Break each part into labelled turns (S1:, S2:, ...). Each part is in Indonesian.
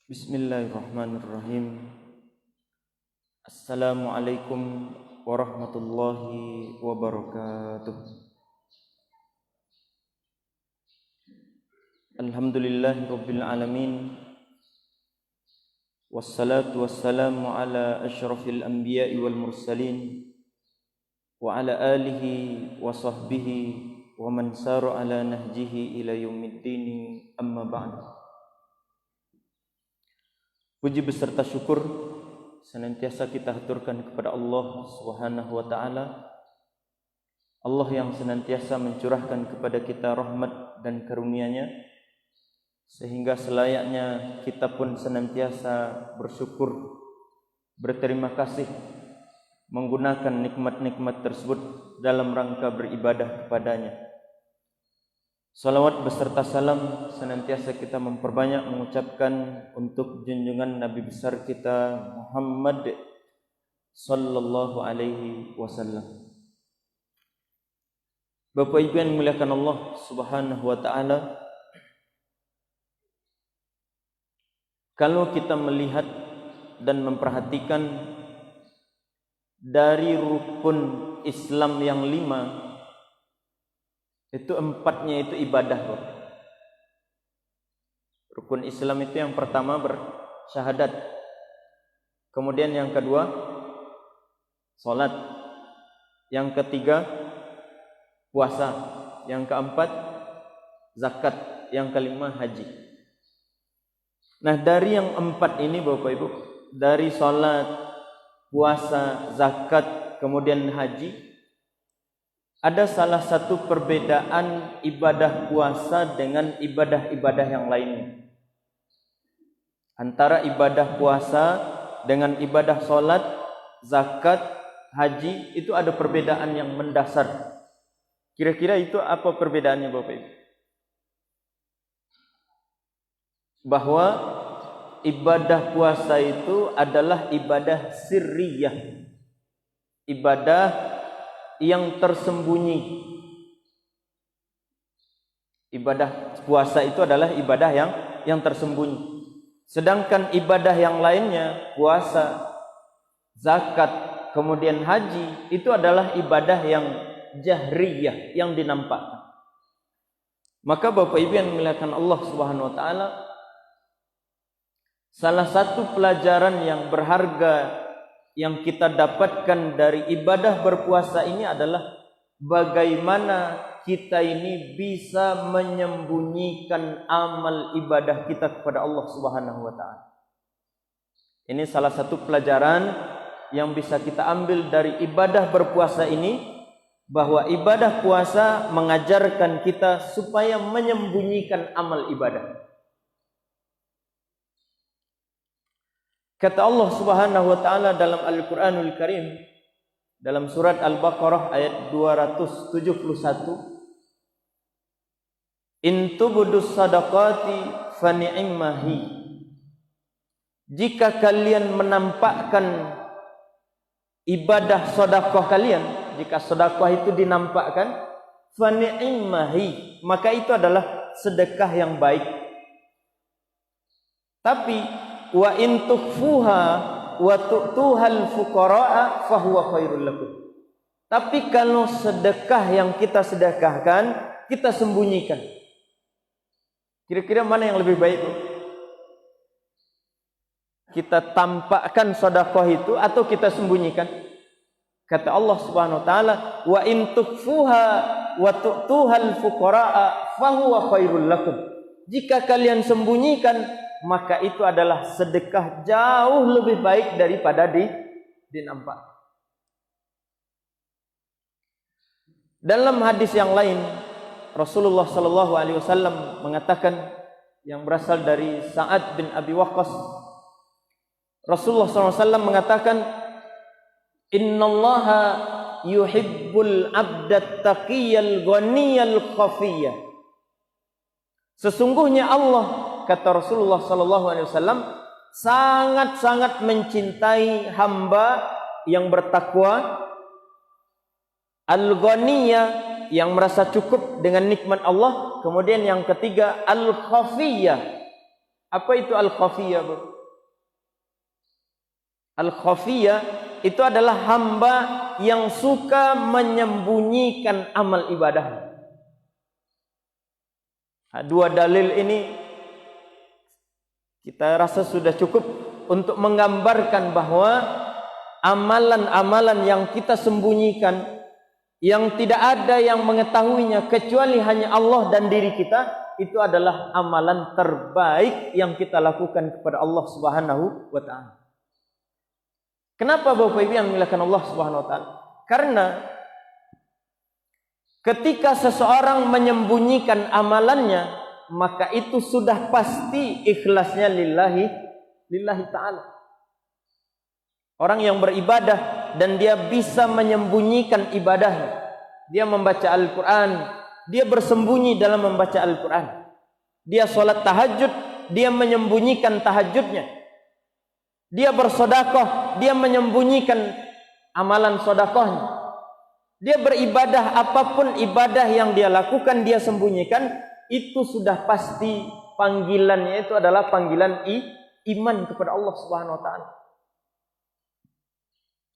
S1: Bismillahirrahmanirrahim. Assalamualaikum warahmatullahi wabarakatuh. Alhamdulillahi rabbil alamin. Wassalatu wassalamu ala asyrafil anbiya'i wal mursalin wa ala alihi wa sahbihi wa man sara ala nahjihi ila yaumiddin, amma ba'du. Puji beserta syukur senantiasa kita haturkan kepada Allah Subhanahu wa taala. Allah yang senantiasa mencurahkan kepada kita rahmat dan karunia-Nya, sehingga selayaknya kita pun senantiasa bersyukur, berterima kasih, menggunakan nikmat-nikmat tersebut dalam rangka beribadah kepadanya. Salawat beserta salam senantiasa kita memperbanyak mengucapkan untuk junjungan Nabi besar kita Muhammad sallallahu alaihi wasallam. Bapak Ibu yang dimuliakan Allah Subhanahu wa taala, kalau kita melihat dan memperhatikan dari rukun Islam yang 5, itu 4-nya itu ibadah. Rukun Islam itu yang pertama bersyahadat, kemudian yang kedua salat, yang ketiga puasa, yang keempat zakat, yang kelima haji. Nah, dari yang 4 ini Bapak Ibu, dari salat, puasa, zakat, kemudian haji, ada salah satu perbedaan ibadah puasa dengan ibadah-ibadah yang lainnya. Antara ibadah puasa dengan ibadah salat, zakat, haji, itu ada perbedaan yang mendasar. Kira-kira itu apa perbedaannya Bapak Ibu? Bahwa ibadah puasa itu adalah ibadah sirriyah, ibadah yang tersembunyi. Ibadah puasa itu adalah ibadah yang tersembunyi. Sedangkan ibadah yang lainnya, puasa, zakat, kemudian haji, itu adalah ibadah yang jahriyah, yang dinampakkan. Maka Bapak Ibu yang dimuliakan Allah Subhanahu wa taala, salah satu pelajaran yang berharga yang kita dapatkan dari ibadah berpuasa ini adalah bagaimana kita ini bisa menyembunyikan amal ibadah kita kepada Allah Subhanahu wa taala. Ini salah satu pelajaran yang bisa kita ambil dari ibadah berpuasa ini, bahwa ibadah puasa mengajarkan kita supaya menyembunyikan amal ibadah. Kata Allah Subhanahu wa taala dalam Al-Qur'anul Karim, dalam surat Al-Baqarah ayat 271, "In tubdus sadaqati fa ni'mahi." Jika kalian menampakkan ibadah sedekah kalian, jika sedekah itu dinampakkan, fa ni'mahi, maka itu adalah sedekah yang baik. Tapi wa in tukhfuha wa tu'tuhal fuqara'a fahuwa khairul lakum. Tapi kalau sedekah yang kita sedekahkan, kita sembunyikan, kira-kira mana yang lebih baik? Kita tampakkan sedekah itu atau kita sembunyikan? Kata Allah Subhanahu wa taala, wa in tukhfuha wa tu'tuhal fuqara'a fahuwa khairul lakum. Jika kalian sembunyikan, maka itu adalah sedekah jauh lebih baik daripada dinampak. Dalam hadis yang lain, Rasulullah sallallahu alaihi wasallam mengatakan, yang berasal dari Sa'ad bin Abi Waqqas, Rasulullah sallallahu alaihi wasallam mengatakan, "Innallaha yuhibbul 'abdat taqiyal ghaniyal khafiyah." Sesungguhnya Allah, kata Rasulullah sallallahu alaihi wasallam, sangat-sangat mencintai hamba yang bertakwa, al-ghaniyah, yang merasa cukup dengan nikmat Allah, kemudian yang ketiga al-khafiyah, Apa itu al-khafiyah, Bu? Al-khafiyah itu adalah hamba yang suka menyembunyikan amal ibadah. Dua dalil ini kita rasa sudah cukup untuk menggambarkan bahwa amalan-amalan yang kita sembunyikan, yang tidak ada yang mengetahuinya kecuali hanya Allah dan diri kita, itu adalah amalan terbaik yang kita lakukan kepada Allah Subhanahu wa taala. Kenapa Bapak Ibu yang dimuliakan Allah Subhanahu wa taala? Karena ketika seseorang menyembunyikan amalannya, maka itu sudah pasti ikhlasnya lillahi ta'ala. Orang yang beribadah dan dia bisa menyembunyikan ibadahnya. Dia membaca Al-Quran, dia bersembunyi dalam membaca Al-Quran. Dia sholat tahajud, dia menyembunyikan tahajudnya. Dia bersodakoh, dia menyembunyikan amalan sodakohnya. Dia beribadah, apapun ibadah yang dia lakukan, dia sembunyikan. Itu sudah pasti panggilannya itu adalah panggilan iman kepada Allah Subhanahu wa taala.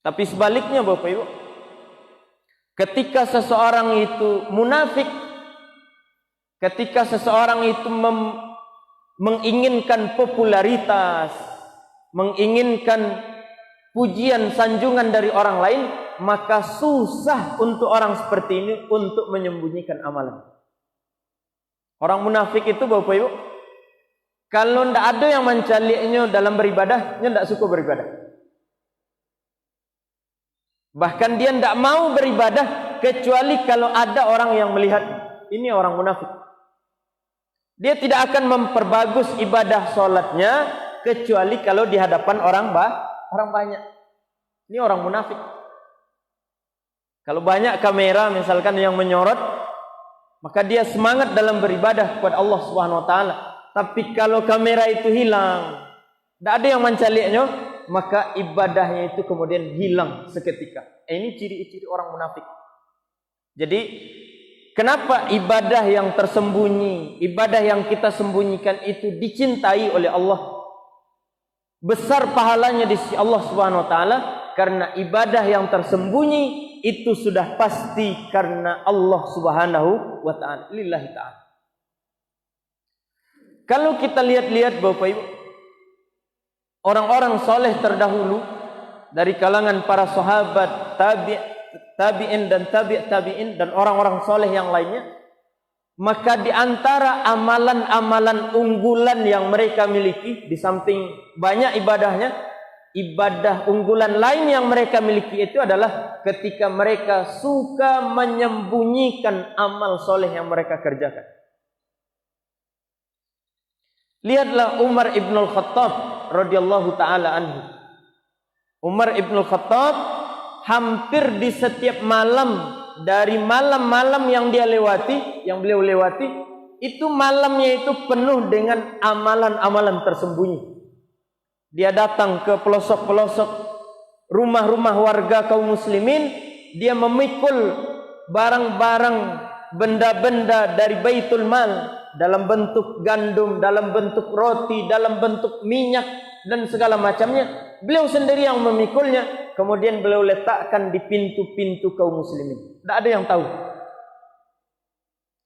S1: Tapi sebaliknya Bapak Ibu, ketika seseorang itu munafik, ketika seseorang itu menginginkan popularitas, menginginkan pujian sanjungan dari orang lain, maka susah untuk orang seperti ini untuk menyembunyikan amalan. Orang munafik itu Bapak Ibu, kalau tidak ada yang mencalinya dalam beribadah, dia tidak suka beribadah. Bahkan dia tidak mau beribadah kecuali kalau ada orang yang melihat. Ini orang munafik. Dia tidak akan memperbagus ibadah sholatnya kecuali kalau di hadapan orang banyak. Ini orang munafik. Kalau banyak kamera misalkan yang menyorot, maka dia semangat dalam beribadah kepada Allah Subhanahu wa taala. Tapi kalau kamera itu hilang, tidak ada yang mencaliknya, maka ibadahnya itu kemudian hilang seketika. Ini ciri-ciri orang munafik. Jadi, kenapa ibadah yang tersembunyi, ibadah yang kita sembunyikan itu dicintai oleh Allah? Besar pahalanya di sisi Allah Subhanahu wa taala karena ibadah yang tersembunyi itu sudah pasti karena Allah Subhanahu wa taala, lillahi ta'ala. Kalau kita lihat-lihat Bapak Ibu, orang-orang soleh terdahulu dari kalangan para sahabat, tabi'in dan tabi'in dan orang-orang soleh yang lainnya, maka di antara amalan-amalan unggulan yang mereka miliki, di samping banyak ibadahnya, ibadah unggulan lain yang mereka miliki itu adalah ketika mereka suka menyembunyikan amal soleh yang mereka kerjakan. Lihatlah Umar ibn al-Khattab radhiyallahu taala anhu. Umar ibn al-Khattab hampir di setiap malam, dari malam-malam yang beliau lewati, itu malamnya itu penuh dengan amalan-amalan tersembunyi. Dia datang ke pelosok-pelosok rumah-rumah warga kaum muslimin, dia memikul barang-barang, benda-benda dari Baitul Mal dalam bentuk gandum, dalam bentuk roti, dalam bentuk minyak dan segala macamnya. Beliau sendiri yang memikulnya, kemudian beliau letakkan di pintu-pintu kaum muslimin. Tidak ada yang tahu.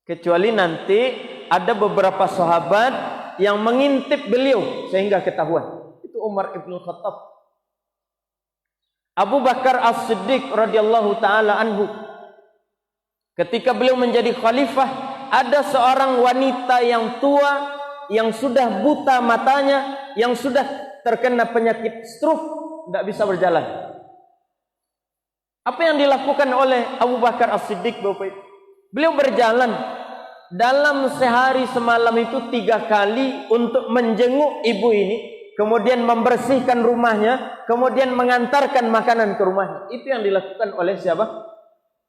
S1: Kecuali nanti ada beberapa sahabat yang mengintip beliau sehingga ketahuan. Itu Umar ibn Khattab. Abu Bakar As-Siddiq radhiyallahu taala anhu, ketika beliau menjadi khalifah, ada seorang wanita yang tua, yang sudah buta matanya, yang sudah terkena penyakit stroke, tidak bisa berjalan. Apa yang dilakukan oleh Abu Bakar As-Siddiq, Bapak? Beliau berjalan dalam sehari semalam itu 3 kali untuk menjenguk ibu ini, kemudian membersihkan rumahnya, kemudian mengantarkan makanan ke rumahnya. Itu yang dilakukan oleh siapa?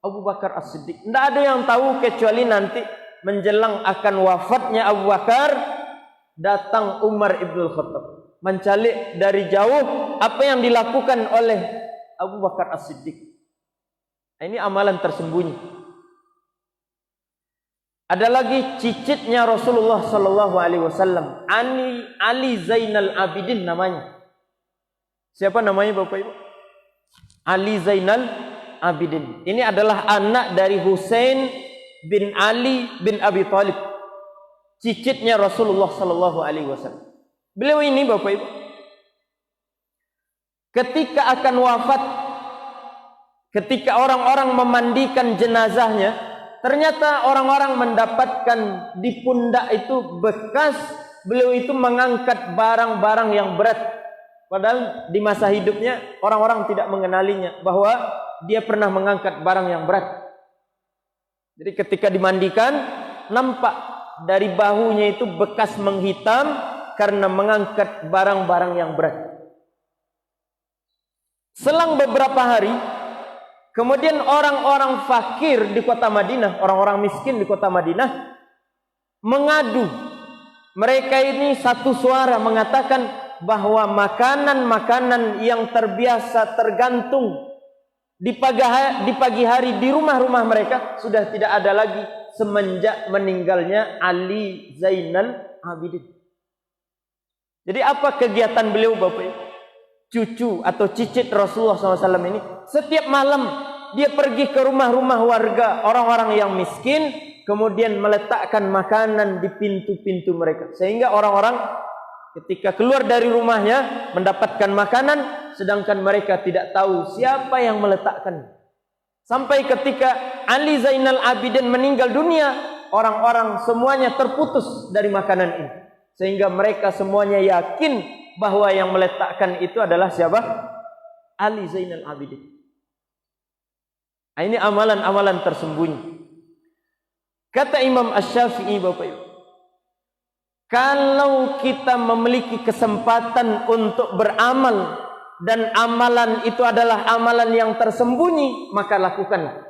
S1: Abu Bakar As-Siddiq. Tidak ada yang tahu kecuali nanti menjelang akan wafatnya Abu Bakar, datang Umar ibn Khattab mencalik dari jauh apa yang dilakukan oleh Abu Bakar As-Siddiq. Ini amalan tersembunyi. Ada lagi cicitnya Rasulullah sallallahu alaihi wasallam, Ali Zainal Abidin namanya. Siapa namanya Bapak Ibu? Ali Zainal Abidin. Ini adalah anak dari Husain bin Ali bin Abi Thalib, cicitnya Rasulullah sallallahu alaihi wasallam. Beliau ini Bapak Ibu, ketika akan wafat, ketika orang-orang memandikan jenazahnya, ternyata orang-orang mendapatkan di pundak itu bekas beliau itu mengangkat barang-barang yang berat. Padahal di masa hidupnya orang-orang tidak mengenalinya bahwa dia pernah mengangkat barang yang berat. Jadi ketika dimandikan, nampak dari bahunya itu bekas menghitam karena mengangkat barang-barang yang berat. Selang beberapa hari, kemudian orang-orang fakir di kota Madinah, orang-orang miskin di kota Madinah mengadu. Mereka ini satu suara mengatakan bahwa makanan-makanan yang terbiasa tergantung di pagi hari di rumah-rumah mereka sudah tidak ada lagi semenjak meninggalnya Ali Zainal Abidin. Jadi apa kegiatan beliau Bapak Ibu? Cucu atau cicit Rasulullah SAW ini setiap malam dia pergi ke rumah-rumah warga orang-orang yang miskin, kemudian meletakkan makanan di pintu-pintu mereka, sehingga orang-orang ketika keluar dari rumahnya mendapatkan makanan, sedangkan mereka tidak tahu siapa yang meletakkan. Sampai ketika Ali Zainal Abidin meninggal dunia, orang-orang semuanya terputus dari makanan ini, sehingga mereka semuanya yakin bahwa yang meletakkan itu adalah siapa? Ali Zainal Abidin. Ini amalan-amalan tersembunyi. Kata Imam Asy-Syafi'i Bapak Ibu, kalau kita memiliki kesempatan untuk beramal dan amalan itu adalah amalan yang tersembunyi, maka lakukanlah.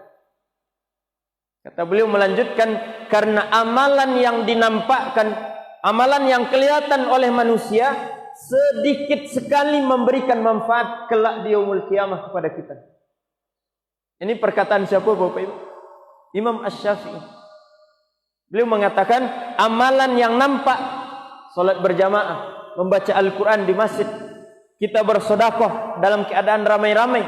S1: Kata beliau melanjutkan, karena amalan yang dinampakkan, amalan yang kelihatan oleh manusia sedikit sekali memberikan manfaat kelak di yaumul qiyamah kepada kita. Ini perkataan siapa Bapak Ibu? Imam Asy-Syafi'i. Beliau mengatakan amalan yang nampak, salat berjamaah, membaca Al-Quran di masjid, kita bersedekah dalam keadaan ramai-ramai.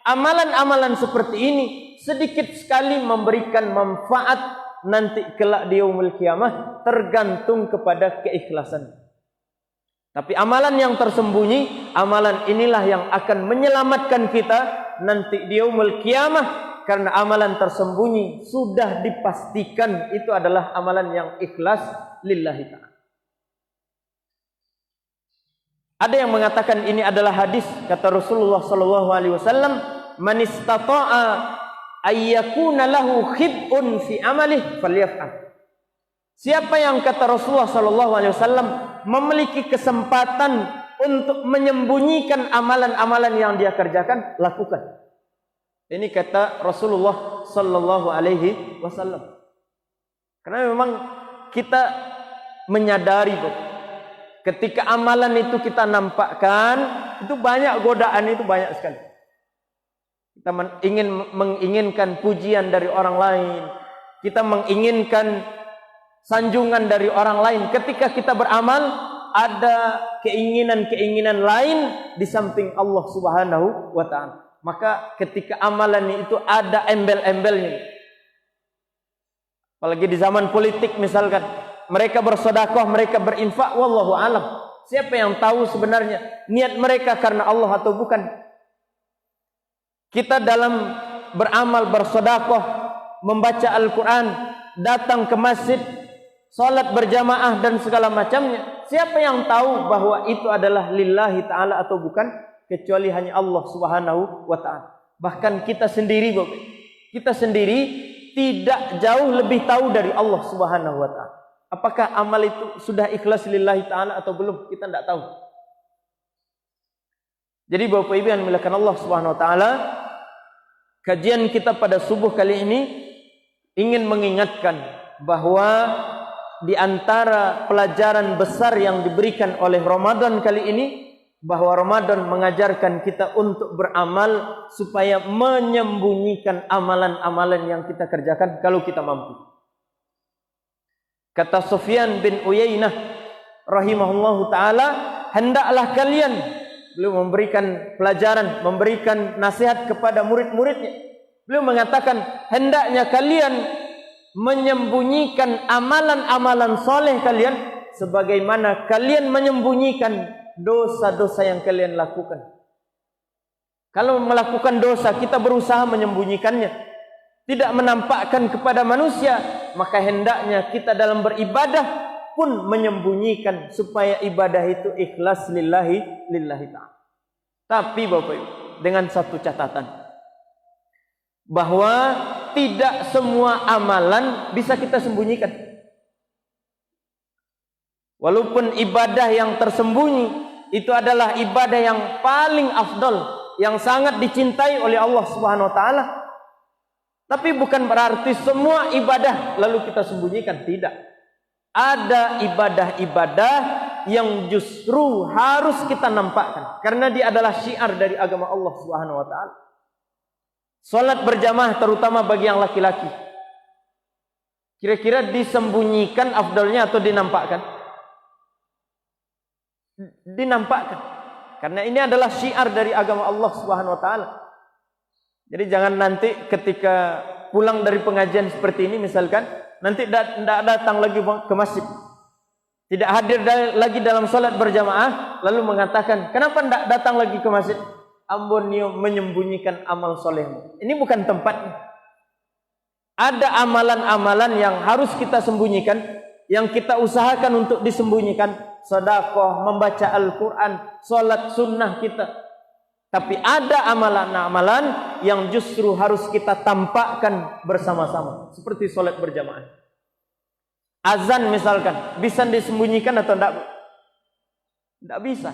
S1: Amalan-amalan seperti ini sedikit sekali memberikan manfaat nanti kelak di yaumul qiyamah, tergantung kepada keikhlasan. Tapi amalan yang tersembunyi, amalan inilah yang akan menyelamatkan kita nanti di yaumul qiyamah, karena amalan tersembunyi sudah dipastikan itu adalah amalan yang ikhlas lillahi ta'ala. Ada yang mengatakan ini adalah hadis kata Rasulullah sallallahu alaihi wasallam, "Man istata'a ayyakuna lahu khib'un fi amalih falyaf'al." Siapa yang kata Rasulullah sallallahu alaihi wasallam memiliki kesempatan untuk menyembunyikan amalan-amalan yang dia kerjakan, lakukan. Ini kata Rasulullah sallallahu alaihi wasallam. Karena memang kita menyadari ketika amalan itu kita nampakkan, itu banyak godaan, itu banyak sekali. Kita menginginkan pujian dari orang lain, kita menginginkan sanjungan dari orang lain. Ketika kita beramal, ada keinginan-keinginan lain di samping Allah Subhanahu wa ta'ala. Maka ketika amalan itu ada embel-embelnya, apalagi di zaman politik misalkan, mereka bersedekah, mereka berinfak, wallahu alam. Siapa yang tahu sebenarnya niat mereka karena Allah atau bukan? Kita dalam beramal, bersedekah, membaca Al-Quran, datang ke masjid, salat berjamaah dan segala macamnya, siapa yang tahu bahwa itu adalah lillahi ta'ala atau bukan? Kecuali hanya Allah Subhanahu wa ta'ala. Bahkan kita sendiri tidak jauh lebih tahu dari Allah Subhanahu wa ta'ala. Apakah amal itu sudah ikhlas lillahi ta'ala atau belum? Kita tidak tahu. Jadi Bapak Ibu yang dimuliakan Allah Subhanahu wa ta'ala, kajian kita pada subuh kali ini ingin mengingatkan bahwa di antara pelajaran besar yang diberikan oleh Ramadan kali ini, bahwa Ramadan mengajarkan kita untuk beramal supaya menyembunyikan amalan-amalan yang kita kerjakan kalau kita mampu. Kata Sufyan bin Uyainah rahimahullahu taala, hendaklah kalian, beliau memberikan pelajaran, memberikan nasihat kepada murid-muridnya. Beliau mengatakan, hendaknya kalian menyembunyikan amalan-amalan soleh kalian sebagaimana kalian menyembunyikan dosa-dosa yang kalian lakukan. Kalau melakukan dosa kita berusaha menyembunyikannya, tidak menampakkan kepada manusia, maka hendaknya kita dalam beribadah pun menyembunyikan supaya ibadah itu ikhlas lillahi ta'ala. Tapi Bapak Ibu, dengan satu catatan, bahwa tidak semua amalan bisa kita sembunyikan. Walaupun ibadah yang tersembunyi itu adalah ibadah yang paling afdal, yang sangat dicintai oleh Allah Subhanahu wa taala. Tapi bukan berarti semua ibadah lalu kita sembunyikan, tidak. Ada ibadah-ibadah yang justru harus kita nampakkan karena dia adalah syiar dari agama Allah Subhanahu wa taala. Salat berjamaah terutama bagi yang laki-laki, kira-kira disembunyikan afdalnya atau dinampakkan? Dinampakkan, karena ini adalah syiar dari agama Allah Subhanahu wa taala. Jadi jangan nanti ketika pulang dari pengajian seperti ini misalkan, nanti tidak datang lagi ke masjid, tidak hadir lagi dalam salat berjamaah, lalu mengatakan, kenapa tidak datang lagi ke masjid? Ambon menyembunyikan amal solehmu. Ini bukan tempatnya. Ada amalan-amalan yang harus kita sembunyikan, yang kita usahakan untuk disembunyikan. Sedekah, membaca Al-Quran, salat sunnah kita. Tapi ada amalan-amalan yang justru harus kita tampakkan bersama-sama, seperti salat berjamaah. Azan misalkan, bisa disembunyikan atau tidak? Tidak bisa.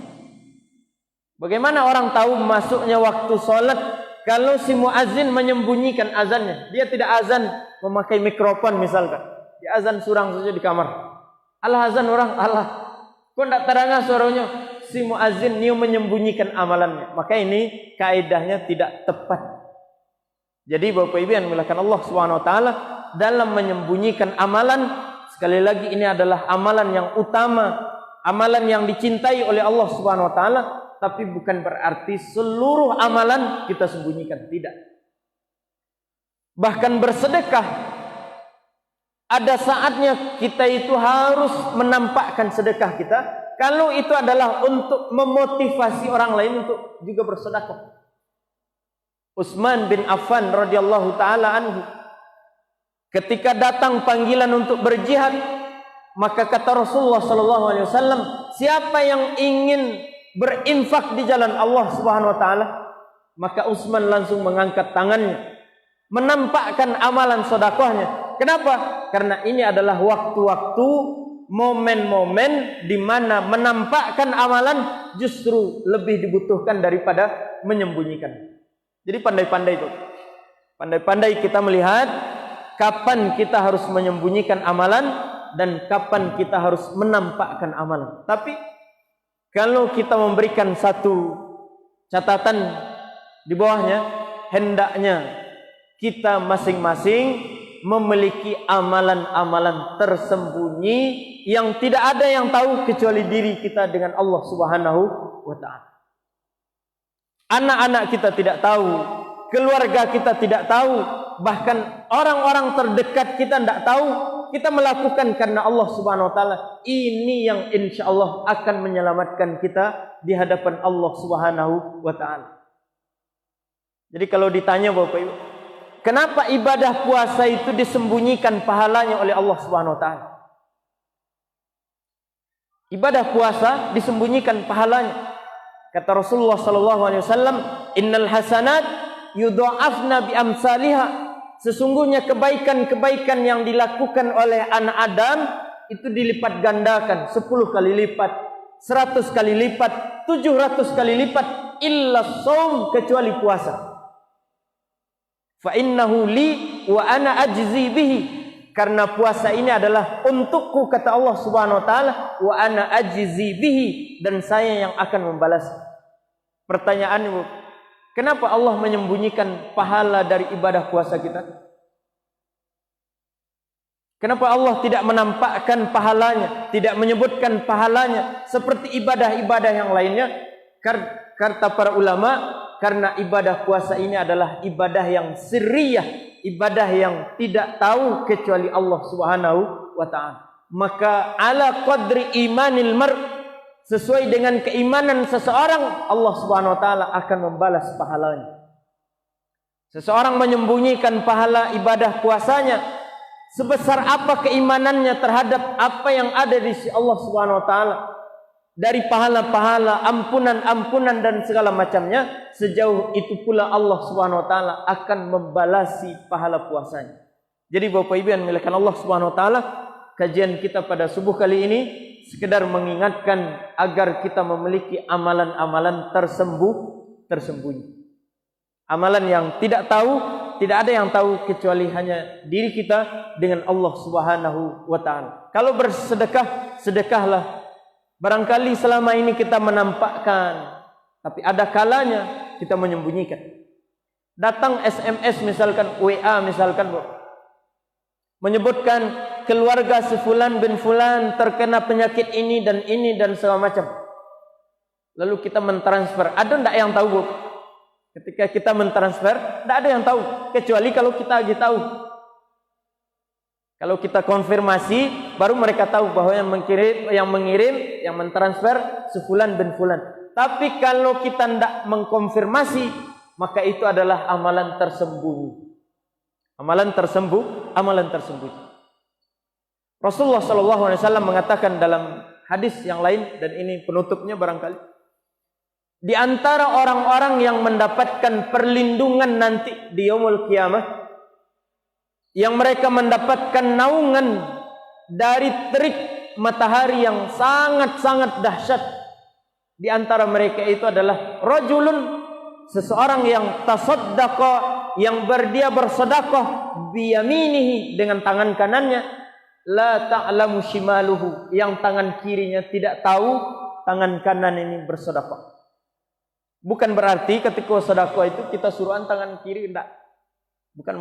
S1: Bagaimana orang tahu masuknya waktu salat kalau si muazin menyembunyikan azannya? Dia tidak azan memakai mikrofon misalkan. Dia azan surang saja di kamar. Allah azan orang, Allah. Kok tidak terdengar suaranya? Si muazin dia menyembunyikan amalannya. Maka ini kaidahnya tidak tepat. Jadi Bapak Ibu yang dimuliakan Allah Subhanahu wa taala, dalam menyembunyikan amalan, sekali lagi ini adalah amalan yang utama, amalan yang dicintai oleh Allah Subhanahu wa taala, tapi bukan berarti seluruh amalan kita sembunyikan, tidak. Bahkan bersedekah, ada saatnya kita itu harus menampakkan sedekah kita, kalau itu adalah untuk memotivasi orang lain untuk juga bersedekah. Utsman bin Affan radhiyallahu taala anhu, ketika datang panggilan untuk berjihad, maka kata Rasulullah sallallahu alaihi wasallam, siapa yang ingin berinfak di jalan Allah Subhanahu wa taala, maka Utsman langsung mengangkat tangannya, menampakkan amalan sedekahnya. Kenapa? Karena ini adalah waktu-waktu, momen-momen di mana menampakkan amalan justru lebih dibutuhkan daripada menyembunyikan. Jadi pandai-pandai itu. Pandai-pandai kita melihat kapan kita harus menyembunyikan amalan dan kapan kita harus menampakkan amalan. Tapi kalau kita memberikan satu catatan di bawahnya, hendaknya kita masing-masing memiliki amalan-amalan tersembunyi yang tidak ada yang tahu kecuali diri kita dengan Allah Subhanahu wa taala. Anak-anak kita tidak tahu, keluarga kita tidak tahu, bahkan orang-orang terdekat kita tidak tahu. Kita melakukan karena Allah Subhanahu wa taala. Ini yang insyaallah akan menyelamatkan kita di hadapan Allah Subhanahu wa taala. Jadi kalau ditanya Bapak Ibu, kenapa ibadah puasa itu disembunyikan pahalanya oleh Allah Subhanahu wa taala? Ibadah puasa disembunyikan pahalanya. Kata Rasulullah sallallahu alaihi wasallam, "Innal hasanat yudha'afna bi amsalihha." Sesungguhnya kebaikan-kebaikan yang dilakukan oleh anak Adam itu dilipat gandakan 10 kali lipat, 100 kali lipat, 700 kali lipat, illa shaum, kecuali puasa. Fa innahu li wa ana ajzi bihi. Karena puasa ini adalah untukku, kata Allah Subhanahu wa taala, wa ana ajzi bihi, dan saya yang akan membalas. Pertanyaannya, kenapa Allah menyembunyikan pahala dari ibadah puasa kita? Kenapa Allah tidak menampakkan pahalanya, tidak menyebutkan pahalanya seperti ibadah-ibadah yang lainnya? Kata para ulama, karena ibadah puasa ini adalah ibadah yang sirriyah, ibadah yang tidak tahu kecuali Allah Subhanahu wa taala. Maka ala qadri imanil mar, sesuai dengan keimanan seseorang, Allah Subhanahu wa taala akan membalas pahalanya. Seseorang menyembunyikan pahala ibadah puasanya, sebesar apa keimanannya terhadap apa yang ada di sisi Allah Subhanahu wa taala dari pahala-pahala, ampunan-ampunan dan segala macamnya, sejauh itu pula Allah Subhanahu wa taala akan membalasi pahala puasanya. Jadi Bapak Ibu yang dimuliakan Allah Subhanahu wa taala, kajian kita pada subuh kali ini sekedar mengingatkan agar kita memiliki amalan-amalan tersembunyi. Amalan yang tidak ada yang tahu kecuali hanya diri kita dengan Allah Subhanahu wa taala. Kalau bersedekah, sedekahlah. Barangkali selama ini kita menampakkan, tapi ada kalanya kita menyembunyikan. Datang SMS misalkan, WA misalkan, menyebutkan keluarga sefulan bin fulan terkena penyakit ini dan segala macam. Lalu kita mentransfer. Ada enggak yang tahu, Bu? Ketika kita mentransfer, tidak ada yang tahu kecuali kalau kita lagi tahu. Kalau kita konfirmasi, baru mereka tahu bahwa yang mengirim, yang mentransfer sefulan bin fulan. Tapi kalau kita tidak mengkonfirmasi, maka itu adalah amalan tersembunyi. Amalan tersembunyi. Rasulullah SAW mengatakan dalam hadis yang lain, dan ini penutupnya barangkali, di antara orang-orang yang mendapatkan perlindungan nanti di yaumul qiyamah, yang mereka mendapatkan naungan dari terik matahari yang sangat-sangat dahsyat, di antara mereka itu adalah rajulun, seseorang yang tasaddaqa, yang dia bersedekah biyaminihi, dengan tangan kanannya, la ta'lamu shimaluhu, yang tangan kirinya tidak tahu tangan kanan ini bersedekah. Bukan berarti ketika sedekah itu kita suruhan tangan kiri, enggak. Bukan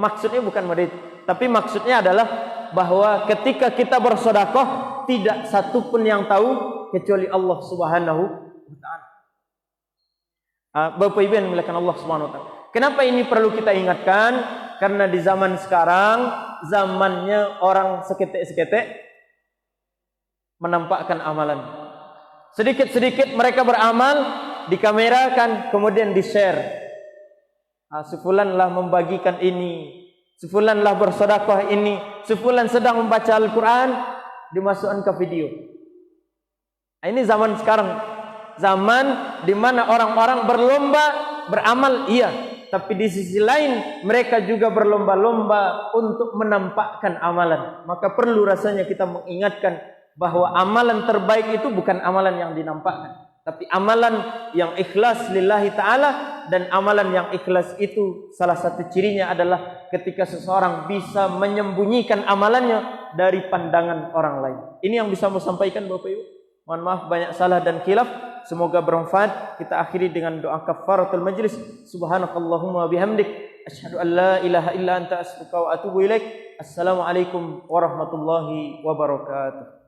S1: maksudnya bukan model. Tapi maksudnya adalah bahwa ketika kita bersedekah, tidak satu pun yang tahu kecuali Allah Subhanahu wa taala. Bapak Ibu yang dimuliakan Allah Subhanahu wa taala. Kenapa ini perlu kita ingatkan? Karena di zaman sekarang, zamannya orang seketek-seketek menampakkan amalan. Sedikit-sedikit mereka beramal, dikamerakan, kemudian di-share. Sefulanlah membagikan ini, sefulanlah bersedekah ini, sefulan sedang membaca Al-Quran, dimasukkan ke video. Ini zaman sekarang, zaman di mana orang-orang berlomba beramal, iya, tapi di sisi lain mereka juga berlomba-lomba untuk menampakkan amalan. Maka perlu rasanya kita mengingatkan bahwa amalan terbaik itu bukan amalan yang dinampakkan, tapi amalan yang ikhlas lillahi ta'ala. Dan amalan yang ikhlas itu salah satu cirinya adalah ketika seseorang bisa menyembunyikan amalannya dari pandangan orang lain. Ini yang bisa saya sampaikan Bapak Ibu. Mohon maaf banyak salah dan khilaf. Semoga bermanfaat. Kita akhiri dengan doa kafaratul majlis. Subhanakallahumma bihamdik, asyhadu an la ilaha illa anta astaghfiruka wa atubu ilaik. Assalamualaikum warahmatullahi wabarakatuh.